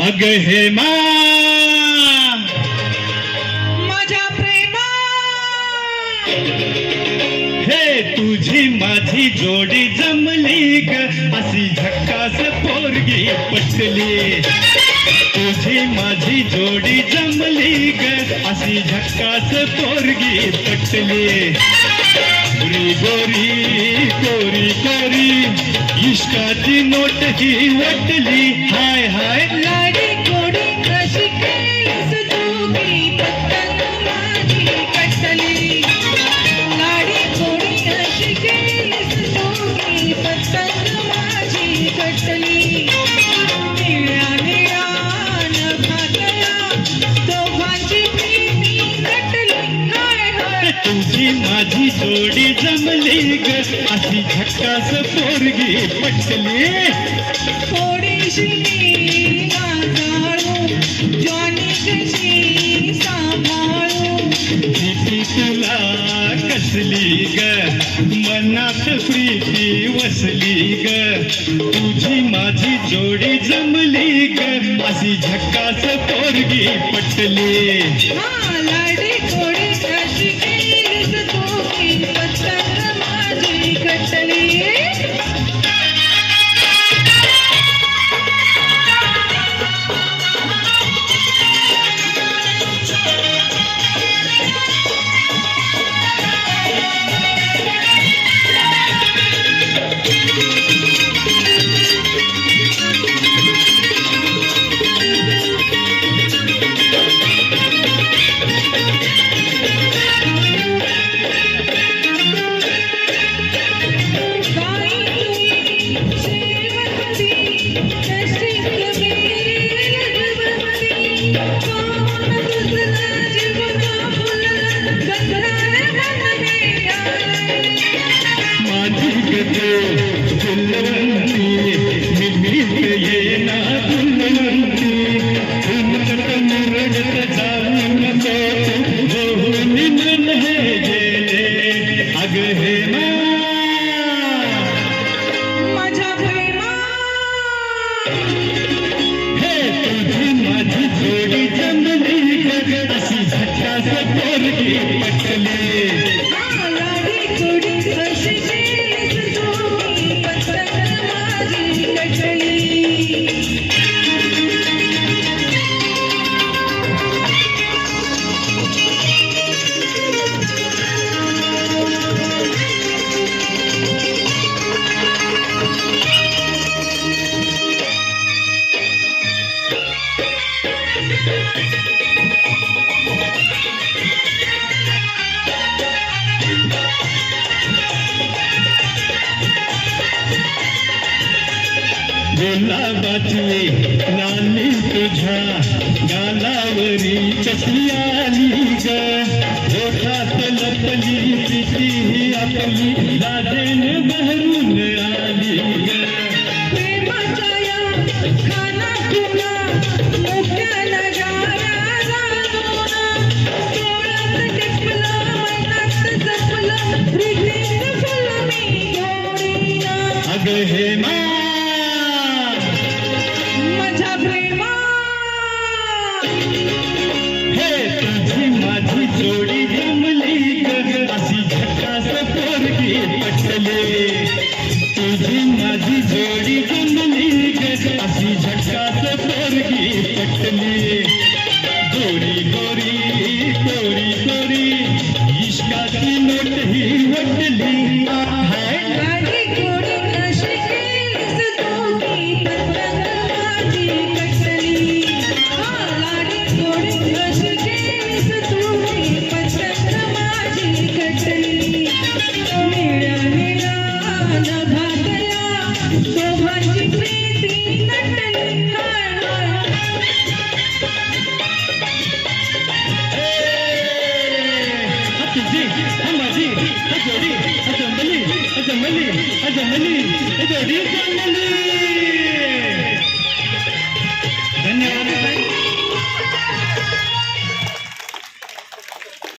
अग हेमा माझ्या प्रेमा हे तुझी माझी जोडी जमली ग अशी झक्कास पोरगी पटली तुझी माझी जोडी जमली ग अशी झक्कास पोरगी पटली गोरी गोरी कोरी कोरी इश्काची नोट ही वटली हाय हाय लाडी गोडी कशी केलीस तू की पतंग माझी कटली लाडी गोडी कशी केलीस तू की पतंग माझी कटली निळ्या निळ्या नभातला दोघांची प्रीती नटली हाय हाय तुझी माझी जोडी जमली ग अशी झक्कास पोरगी पटली थोडीशी नाचाळू जॉनी कशी सांभाळू प्रीती तुला कसली ग मनात प्रीती वसली ग तुझी माझी जोडी जमली ग अशी झक्कास पोरगी पटली हा लाडी गोडी कशी केलीस तू की पतंग माझी कटली गुलाबाची नानी तुझ्या गालावरी कशी आली ग ओठात लपली प्रीती आपली लाजेन बहरून आली ग प्रेमाच्या या खानातुना मोठ्या नजारा जाणूना डोळ्यात टिपलं मनात जपलं प्रीतीचं फुल मी गोडीना अग हेमा माझ्या प्रेमा हे तुझी माझी जोडी जमली ग अशी झक्कास पोरगी पटली तुझी माझी जोडी जमली ग अशी झक्कास पोरगी पटली गोरी गोरी कोरी कोरी इश्काची नोट ही वटली हाय लाडी गोडी कशी केलीस तू की पतंग माझी कटली हा लाडी गोडी कशी केलीस तू की पतंग माझी कटली निळ्या निळ्या नभातल्या दोघांची प्रीती नटली हाय हाय तुझी माझी जोडी जमली जमली जमली जोडी जमली